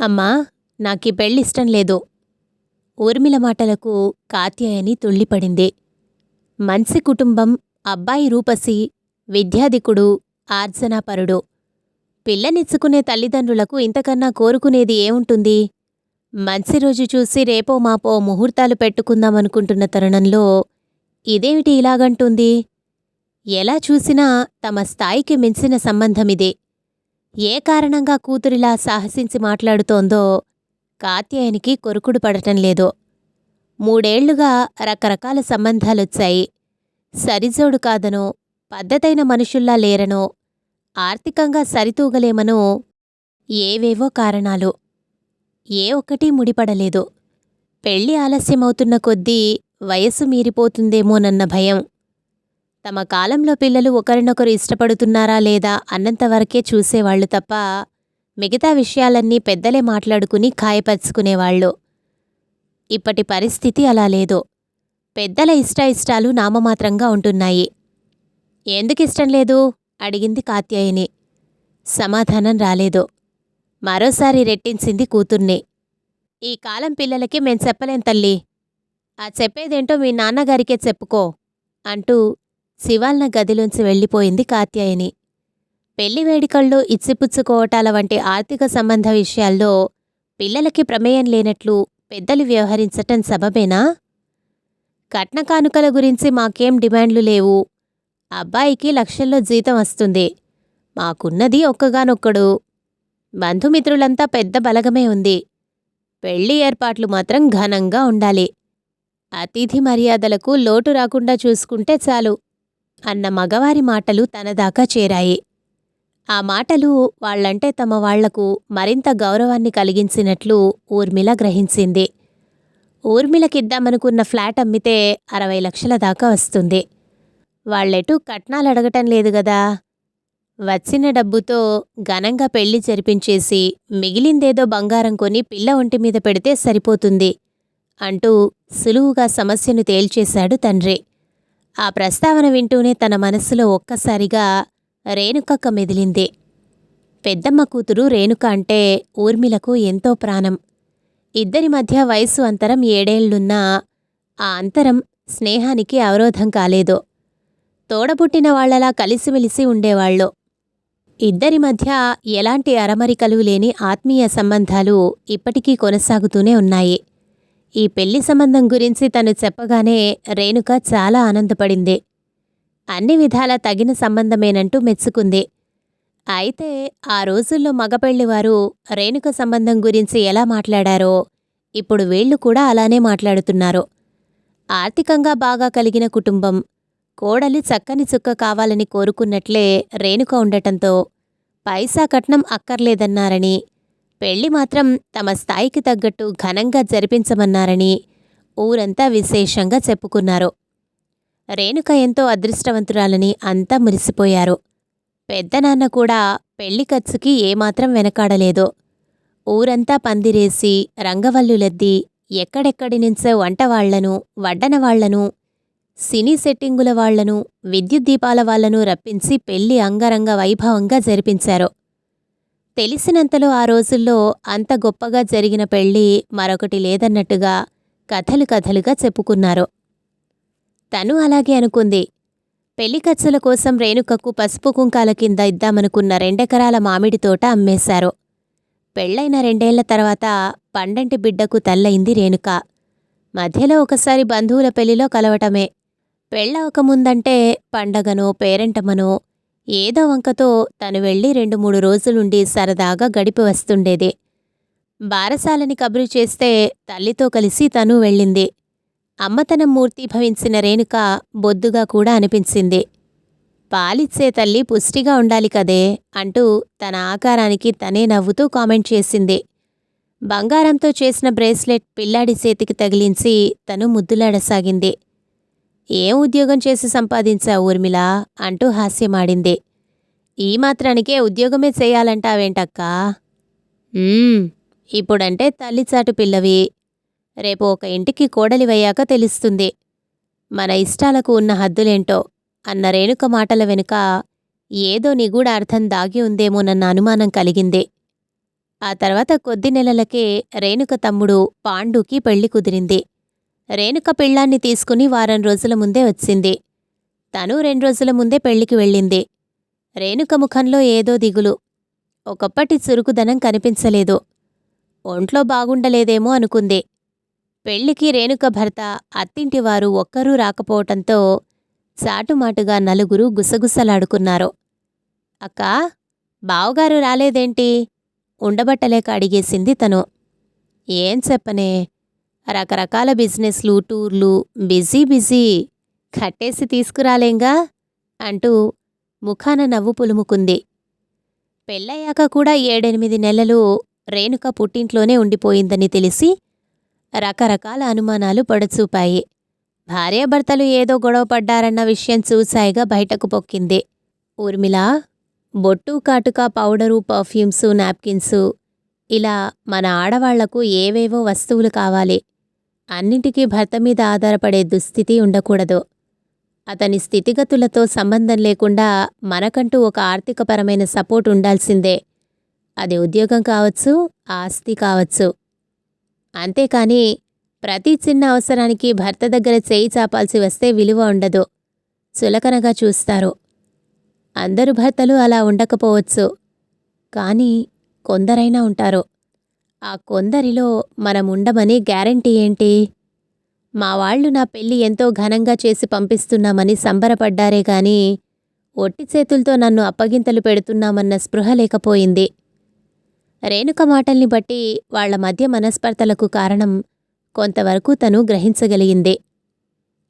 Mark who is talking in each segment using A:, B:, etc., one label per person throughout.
A: అమ్మా, నాకీ పెళ్ళిష్టం లేదు. ఊర్మిళ మాటలకు కాత్యాయని తుళ్ళిపడింది. మంచి కుటుంబం, అబ్బాయి రూపసి, విద్యాధికుడు, ఆర్జనాపరుడు. పిల్లనిచ్చుకునే తల్లిదండ్రులకు ఇంతకన్నా కోరుకునేది ఏముంటుంది? మంచి రోజు చూసి రేపో మాపో ముహూర్తాలు పెట్టుకుందామనుకుంటున్న తరుణంలో ఇదేమిటి ఇలాగంటుంది? ఎలా చూసినా తమ స్థాయికి మించిన సంబంధమిదే. ఏ కారణంగా కూతురిలా సాహసించి మాట్లాడుతోందో కాత్యాయనికి కొరుకుడు పడటం లేదు. 3 ఏళ్లుగా రకరకాల సంబంధాలొచ్చాయి. సరిజోడు కాదనో, పద్ధతైన మనుషుల్లా లేరనో, ఆర్థికంగా సరితూగలేమనో ఏవేవో కారణాలు. ఏ ఒక్కటీ ముడిపడలేదు. పెళ్ళి ఆలస్యమవుతున్న కొద్దీ వయసు మీరిపోతుందేమోనన్న భయం. తమ కాలంలో పిల్లలు ఒకరినొకరు ఇష్టపడుతున్నారా లేదా అన్నంతవరకే చూసేవాళ్లు తప్ప మిగతా విషయాలన్నీ పెద్దలే మాట్లాడుకుని ఖాయపరుచుకునేవాళ్లు. ఇప్పటి పరిస్థితి అలా లేదు. పెద్దల ఇష్టాయిష్టాలు నామమాత్రంగా ఉంటున్నాయి. ఎందుకిష్టం లేదు? అడిగింది కాత్యాయని. సమాధానం రాలేదు. మరోసారి రెట్టించింది కూతుర్ని. ఈ కాలం పిల్లలకి మేం చెప్పలేం తల్లీ. ఆ చెప్పేదేంటో మీ నాన్నగారికే చెప్పుకో అంటూ శివాల్న గదిలోంచి వెళ్ళిపోయింది కాత్యాయని. పెళ్లి వేడుకల్లో ఇచ్చిపుచ్చుకోవటాల వంటి ఆర్థిక సంబంధ విషయాల్లో పిల్లలకి ప్రమేయం లేనట్లు పెద్దలు వ్యవహరించటం సబబేనా? కట్న కానుకల గురించి మాకేం డిమాండ్లు లేవు. అబ్బాయికి లక్షల్లో జీతం వస్తుంది. మాకున్నది ఒక్కగానొక్కడు. బంధుమిత్రులంతా పెద్ద బలగమే ఉంది. పెళ్లి ఏర్పాట్లు మాత్రం ఘనంగా ఉండాలి. అతిథి మర్యాదలకు లోటు రాకుండా చూసుకుంటే చాలు అన్న మగవారి మాటలు తనదాకా చేరాయి. ఆ మాటలు వాళ్లంటే తమ వాళ్లకు మరింత గౌరవాన్ని కలిగించినట్లు ఊర్మిళ గ్రహించింది. ఊర్మిళకిద్దామనుకున్న ఫ్లాట్ అమ్మితే 60 లక్షల దాకా వస్తుంది. వాళ్లెటూ కట్నాలడగటం లేదు గదా. వచ్చిన డబ్బుతో ఘనంగా పెళ్లి జరిపించేసి మిగిలిందేదో బంగారం కొని పిల్ల ఒంటిమీద పెడితే సరిపోతుంది అంటూ సులువుగా సమస్యను తేల్చేశాడు తండ్రి. ఆ ప్రస్తావన వింటూనే తన మనస్సులో ఒక్కసారిగా రేణుకక్క మెదిలింది. పెద్దమ్మ కూతురు రేణుక అంటే ఊర్మిళకు ఎంతో ప్రాణం. ఇద్దరి మధ్య వయసు అంతరం 7 ఏళ్లున్నా ఆ అంతరం స్నేహానికి అవరోధం కాలేదు. తోడబుట్టిన వాళ్లలా కలిసిమెలిసి ఉండేవాళ్లు. ఇద్దరి మధ్య ఎలాంటి అరమరికలు లేని ఆత్మీయ సంబంధాలు ఇప్పటికీ కొనసాగుతూనే ఉన్నాయి. ఈ పెళ్లి సంబంధం గురించి తను చెప్పగానే రేణుక చాలా ఆనందపడింది. అన్ని విధాలా తగిన సంబంధమేనంటూ మెచ్చుకుంది. అయితే ఆ రోజుల్లో మగపెళ్లివారు రేణుక సంబంధం గురించి ఎలా మాట్లాడారో ఇప్పుడు వీళ్లు కూడా అలానే మాట్లాడుతున్నారు. ఆర్థికంగా బాగా కలిగిన కుటుంబం, కోడలి చక్కని చుక్క కావాలని కోరుకున్నట్లే రేణుక ఉండటంతో పైసా కట్నం అక్కర్లేదన్నారని, పెళ్లి మాత్రం తమ స్థాయికి తగ్గట్టు ఘనంగా జరిపించమన్నారని ఊరంతా విశేషంగా చెప్పుకున్నారు. రేణుక ఎంతో అదృష్టవంతురాలని అంతా మురిసిపోయారు. పెద్దనాన్న కూడా పెళ్లి ఖర్చుకి ఏమాత్రం వెనకాడలేదు. ఊరంతా పందిరేసి రంగవల్లులద్ది ఎక్కడెక్కడి నుంచో వంటవాళ్లను, వడ్డనవాళ్లను, సినీ సెట్టింగుల వాళ్లను, విద్యుత్ దీపాల వాళ్లను రప్పించి పెళ్లి అంగరంగ వైభవంగా జరిపించారు. తెలిసినంతలో ఆ రోజుల్లో అంత గొప్పగా జరిగిన పెళ్లి మరొకటి లేదన్నట్టుగా కథలు కథలుగా చెప్పుకున్నారు. తను అలాగే అనుకుంది. పెళ్లి ఖర్చుల కోసం రేణుకకు పసుపు కుంకాల కింద ఇద్దామనుకున్న 2 ఎకరాల మామిడి తోట అమ్మేశారు. పెళ్లైన 2 ఏళ్ల తర్వాత పండంటి బిడ్డకు తల్లయింది రేణుక. మధ్యలో ఒకసారి బంధువుల పెళ్లిలో కలవటమే. పెళ్ళవకముందంటే పండగనో పేరెంటమనో ఏదో వంకతో తను వెళ్ళి 2-3 రోజులుండి సరదాగా గడిపి వస్తుండేది. బారసాలని కబురు చేస్తే తల్లితో కలిసి తనూ వెళ్ళింది. అమ్మతనం మూర్తీభవించిన రేణుక బొద్దుగా కూడా అనిపించింది. పాలిచ్చే తల్లి పుష్టిగా ఉండాలి కదే అంటూ తన ఆకారానికి తనే నవ్వుతూ కామెంట్ చేసింది. బంగారంతో చేసిన బ్రేస్లెట్ పిల్లాడి చేతికి తగిలించి తను ముద్దులాడసాగింది. ఏం ఉద్యోగం చేసి సంపాదించావు ఊర్మిళ అంటూ హాస్యమాడింది. ఈ మాత్రానికే ఉద్యోగమే చేయాలంటావేంటక్కా? ఇప్పుడంటే తల్లిచాటు పిల్లవి. రేపు ఒక ఇంటికి కోడలివయ్యాక తెలుస్తుంది మన ఇష్టాలకు ఉన్న హద్దులేంటో అన్న రేణుక మాటల వెనుక ఏదో నిగూఢ అర్థం దాగి ఉందేమోనన్న అనుమానం కలిగింది. ఆ తర్వాత కొద్ది నెలలకే రేణుక తమ్ముడు పాండుకి పెళ్లి కుదిరింది. రేణుక పెళ్ళాన్ని తీసుకుని వారం రోజుల ముందే వచ్చింది. తను 2 రోజుల ముందే పెళ్లికి వెళ్ళింది. రేణుక ముఖంలో ఏదో దిగులు, ఒకప్పటి చురుకుదనం కనిపించలేదు. ఒంట్లో బాగుండలేదేమో అనుకుంది. పెళ్లికి రేణుక భర్త, అత్తింటివారు ఒక్కరూ రాకపోవటంతో చాటుమాటుగా నలుగురు గుసగుసలాడుకున్నారు. అక్కా, బావగారు రాలేదేంటి? ఉండబట్టలేక అడిగేసింది తను. ఏం చెప్పనే, రకరకాల బిజినెస్లు, టూర్లు, బిజీ బిజీ, కట్టేసి తీసుకురాలేంగా అంటూ ముఖాన నవ్వు పులుముకుంది. పెళ్ళయ్యాక కూడా 7-8 నెలలు రేణుక పుట్టింట్లోనే ఉండిపోయిందని తెలిసి రకరకాల అనుమానాలు పడచూపాయి. భార్యాభర్తలు ఏదో గొడవపడ్డారన్న విషయం చూసాయిగా బయటకు పొక్కింది. ఊర్మిళ, బొట్టు, కాటుక, పౌడరు, పర్ఫ్యూమ్సు, నాప్కిన్సు, ఇలా మన ఆడవాళ్లకు ఏవేవో వస్తువులు కావాలి. అన్నింటికీ భర్త మీద ఆధారపడే దుస్థితి ఉండకూడదు. అతని స్థితిగతులతో సంబంధం లేకుండా మనకంటూ ఒక ఆర్థికపరమైన సపోర్ట్ ఉండాల్సిందే. అది ఉద్యోగం కావచ్చు, ఆస్తి కావచ్చు. అంతేకాని ప్రతి చిన్న అవసరానికి భర్త దగ్గర చేయి చాపాల్సి వస్తే విలువ ఉండదు, చులకనగా చూస్తారు. అందరు భర్తలు అలా ఉండకపోవచ్చు, కానీ కొందరైనా ఉంటారు. ఆ కొందరిలో మనముండమని గ్యారంటీ ఏంటి? మా వాళ్ళు నా పెళ్లి ఎంతో ఘనంగా చేసి పంపిస్తున్నామని సంబరపడ్డారే గాని ఒట్టి చేతులతో నన్ను అప్పగింతలు పెడుతున్నామన్న స్పృహ లేకపోయింది. రేణుక మాటల్ని బట్టి వాళ్ల మధ్య మనస్పర్ధలకు కారణం కొంతవరకు తను గ్రహించగలిగింది.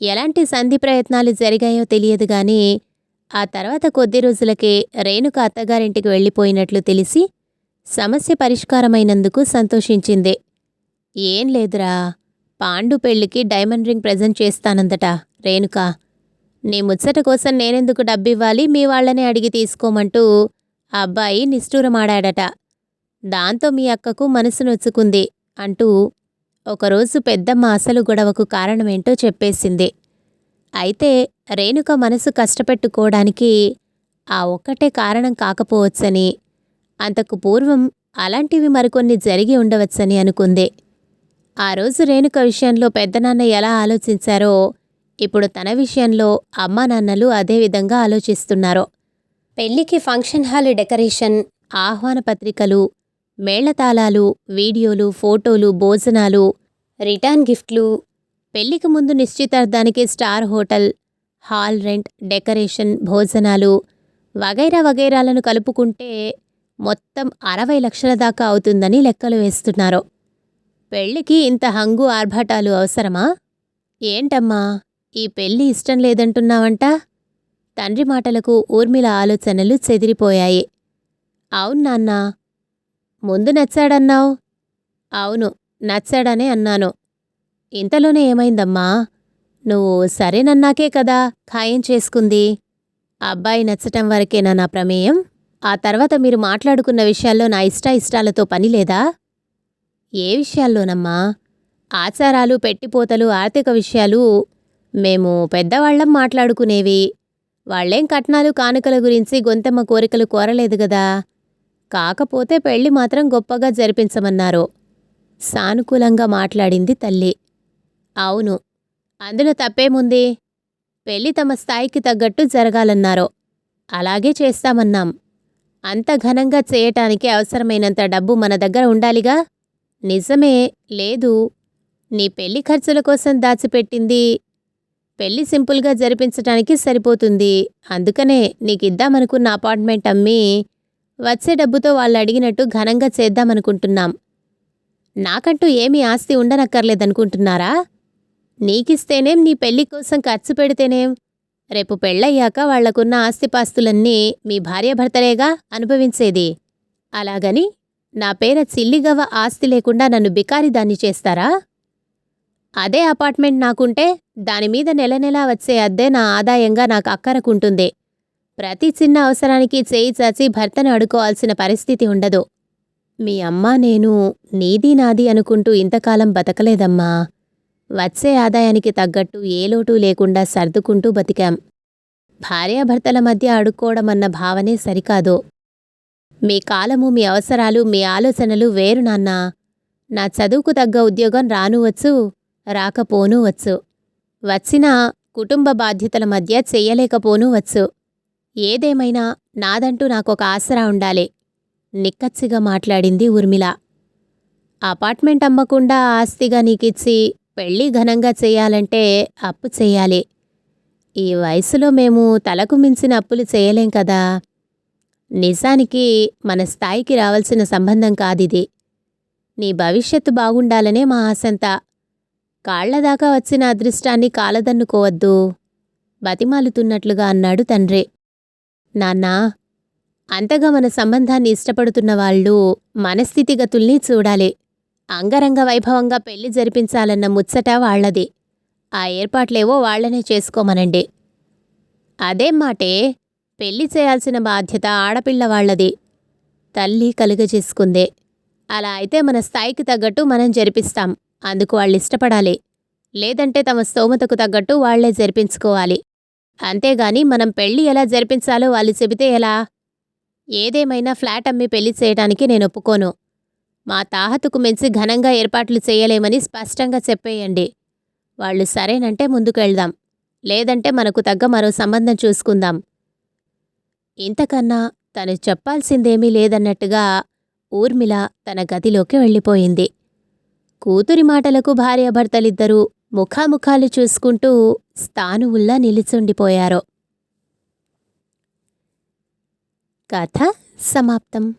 A: ఎలాంటి సంధి ప్రయత్నాలు జరిగాయో తెలియదు గాని ఆ తర్వాత కొద్ది రోజులకే రేణుక అత్తగారింటికి వెళ్ళిపోయినట్లు తెలిసి సమస్య పరిష్కారమైనందుకు సంతోషించింది. ఏం లేదురా, పాండు పెళ్లికి డైమండ్ రింగ్ ప్రెజెంట్ చేస్తానందట రేణుక. నీ ముచ్చట కోసం నేనెందుకు డబ్బివ్వాలి, మీ వాళ్లనే అడిగి తీసుకోమంటూ ఆ అబ్బాయి నిష్ఠూరమాడాడట. దాంతో మీ అక్కకు మనసు నొచ్చుకుంది అంటూ ఒకరోజు పెద్దమ్మ అసలు గొడవకు కారణమేంటో చెప్పేసింది. అయితే రేణుక మనసు కష్టపెట్టుకోవడానికి ఆ ఒక్కటే కారణం కాకపోవచ్చని, అంతకు పూర్వం అలాంటివి మరికొన్ని జరిగి ఉండవచ్చని అనుకుంది. ఆ రోజు రేణుక విషయంలో పెద్దనాన్న ఎలా ఆలోచించారో ఇప్పుడు తన విషయంలో అమ్మానాన్నలు అదేవిధంగా ఆలోచిస్తున్నారు. పెళ్లికి ఫంక్షన్ హాల్ డెకరేషన్, ఆహ్వాన పత్రికలు, మేళతాళాలు, వీడియోలు, ఫోటోలు, భోజనాలు, రిటర్న్ గిఫ్ట్లు, పెళ్లికి ముందు నిశ్చితార్థానికి star hotel, hall rent, decoration, భోజనాలు వగైరా వగైరాలను కలుపుకుంటే మొత్తం 60 లక్షల దాకా అవుతుందని లెక్కలు వేస్తున్నారు. పెళ్లికి ఇంత హంగు ఆర్భాటాలు అవసరమా? ఏంటమ్మా, ఈ పెళ్లి ఇష్టం లేదంటున్నావంట? తండ్రి మాటలకు ఊర్మిళ ఆలోచనలు చెదిరిపోయాయి. అవును నాన్నా. ముందు నచ్చాడన్నావు. అవును, నచ్చాడనే అన్నాను. ఇంతలోనే ఏమైందమ్మా? నువ్వు సరేనన్నాకే కదా ఖాయం చేసుకుంది. అబ్బాయి నచ్చటం వరకేనా నా ప్రమేయం? ఆ తర్వాత మీరు మాట్లాడుకున్న విషయాల్లో నా ఇష్టాయిష్టాలతో పనిలేదా? ఏ విషయాల్లోనమ్మా? ఆచారాలు, పెట్టిపోతలు, ఆర్థిక విషయాలు మేము పెద్దవాళ్లం మాట్లాడుకునేవి. వాళ్లేం కట్నాలు, కానుకల గురించి గొంతెమ్మ కోరికలు కోరలేదు గదా. కాకపోతే పెళ్లి మాత్రం గొప్పగా జరిపించమన్నారు. సానుకూలంగా మాట్లాడింది తల్లి. అవును, అందులో తప్పేముంది? పెళ్లి తమ స్థాయికి తగ్గట్టు జరగాలన్నారు. అలాగే చేస్తామన్నాం. అంత ఘనంగా చేయటానికి అవసరమైనంత డబ్బు మన దగ్గర ఉండాలిగా. నిజమే, లేదు. నీ పెళ్లి ఖర్చుల కోసం దాచిపెట్టింది పెళ్లి సింపుల్గా జరిపించటానికి సరిపోతుంది. అందుకనే నీకిద్దామనుకున్న అపార్ట్మెంట్ అమ్మి వచ్చే డబ్బుతో వాళ్ళు అడిగినట్టు ఘనంగా చేద్దామనుకుంటున్నాం. నాకంటూ ఏమీ ఆస్తి ఉండనక్కర్లేదనుకుంటున్నారా? నీకిస్తేనేం, నీ పెళ్లి కోసం ఖర్చు పెడితేనేం? రేపు పెళ్ళయ్యాక వాళ్లకున్న ఆస్తిపాస్తులన్నీ మీ భార్యాభర్తలేగా అనుభవించేది. అలాగని నా పేర చిల్లిగవ్వ ఆస్తి లేకుండా నన్ను బికారిదాన్ని చేస్తారా? అదే అపార్ట్మెంట్ నాకుంటే దానిమీద నెల నెలా వచ్చే అద్దె నా ఆదాయంగా నాకు అక్కరకుంటుంది. ప్రతి చిన్న అవసరానికి చేయి చాచి భర్తను అడుకోవాల్సిన పరిస్థితి ఉండదు. మీ అమ్మా నేను నీది నాది అనుకుంటూ ఇంతకాలం బతకలేదమ్మా. వచ్చే ఆదాయానికి తగ్గట్టు ఏ లోటు లేకుండా సర్దుకుంటూ బతికాం. భార్యాభర్తల మధ్య అడుక్కోవడమన్న భావనే సరికాదు. మీ కాలము, మీ అవసరాలు, మీ ఆలోచనలు వేరు నాన్నా. నా చదువుకు తగ్గ ఉద్యోగం రానూవచ్చు, రాకపోనూవచ్చు. వచ్చినా కుటుంబ బాధ్యతల మధ్య చెయ్యలేకపోనూవచ్చు. ఏదేమైనా నాదంటూ నాకొక ఆసరా ఉండాలి. నిక్కచ్చిగా మాట్లాడింది ఊర్మిళ. అపార్ట్మెంట్ అమ్మకుండా ఆస్తిగా నీకిచ్చి పెళ్ళి ఘనంగా చెయ్యాలంటే అప్పు చెయ్యాలి. ఈ వయసులో మేము తలకు మించిన అప్పులు చేయలేం కదా. నిజానికి మన స్థాయికి రావాల్సిన సంబంధం కాదిది. నీ భవిష్యత్తు బాగుండాలనే మా ఆశంతా. కాళ్లదాకా వచ్చిన అదృష్టాన్ని కాలదన్నుకోవద్దు బతిమాలుతున్నట్లుగా అన్నాడు తండ్రి. నాన్నా, అంతగా మన సంబంధాన్ని ఇష్టపడుతున్న వాళ్ళు మనస్థితిగతుల్ని చూడాలి. అంగరంగ వైభవంగా పెళ్లి జరిపించాలన్న ముచ్చట వాళ్లది. ఆ ఏర్పాట్లేవో వాళ్లనే చేసుకోమనండి. అదేం మాటే, పెళ్లి చేయాల్సిన బాధ్యత ఆడపిల్లవాళ్లది. తల్లి కలుగజేసుకుందే. అలా అయితే మన స్థాయికి తగ్గట్టు మనం జరిపిస్తాం. అందుకు వాళ్ళిష్టపడాలి. లేదంటే తమ స్తోమతకు తగ్గట్టు వాళ్లే జరిపించుకోవాలి. అంతేగాని మనం పెళ్లి ఎలా జరిపించాలో వాళ్ళు చెబితే ఎలా? ఏదేమైనా ఫ్లాట్ అమ్మి పెళ్లి చేయటానికి నేనొప్పుకోను. మా తాహతుకు మించి ఘనంగా ఏర్పాట్లు చేయలేమని స్పష్టంగా చెప్పేయండి. వాళ్ళు సరేనంటే ముందుకెళ్దాం. లేదంటే మనకు తగ్గ మరో సంబంధం చూసుకుందాం. ఇంతకన్నా తను చెప్పాల్సిందేమీ లేదన్నట్టుగా ఊర్మిళ తన గదిలోకి వెళ్ళిపోయింది. కూతురి మాటలకు భార్యాభర్తలిద్దరూ ముఖాముఖాలు చూసుకుంటూ స్థాణువుల్లా నిలిచుండిపోయారు. కథ సమాప్తం.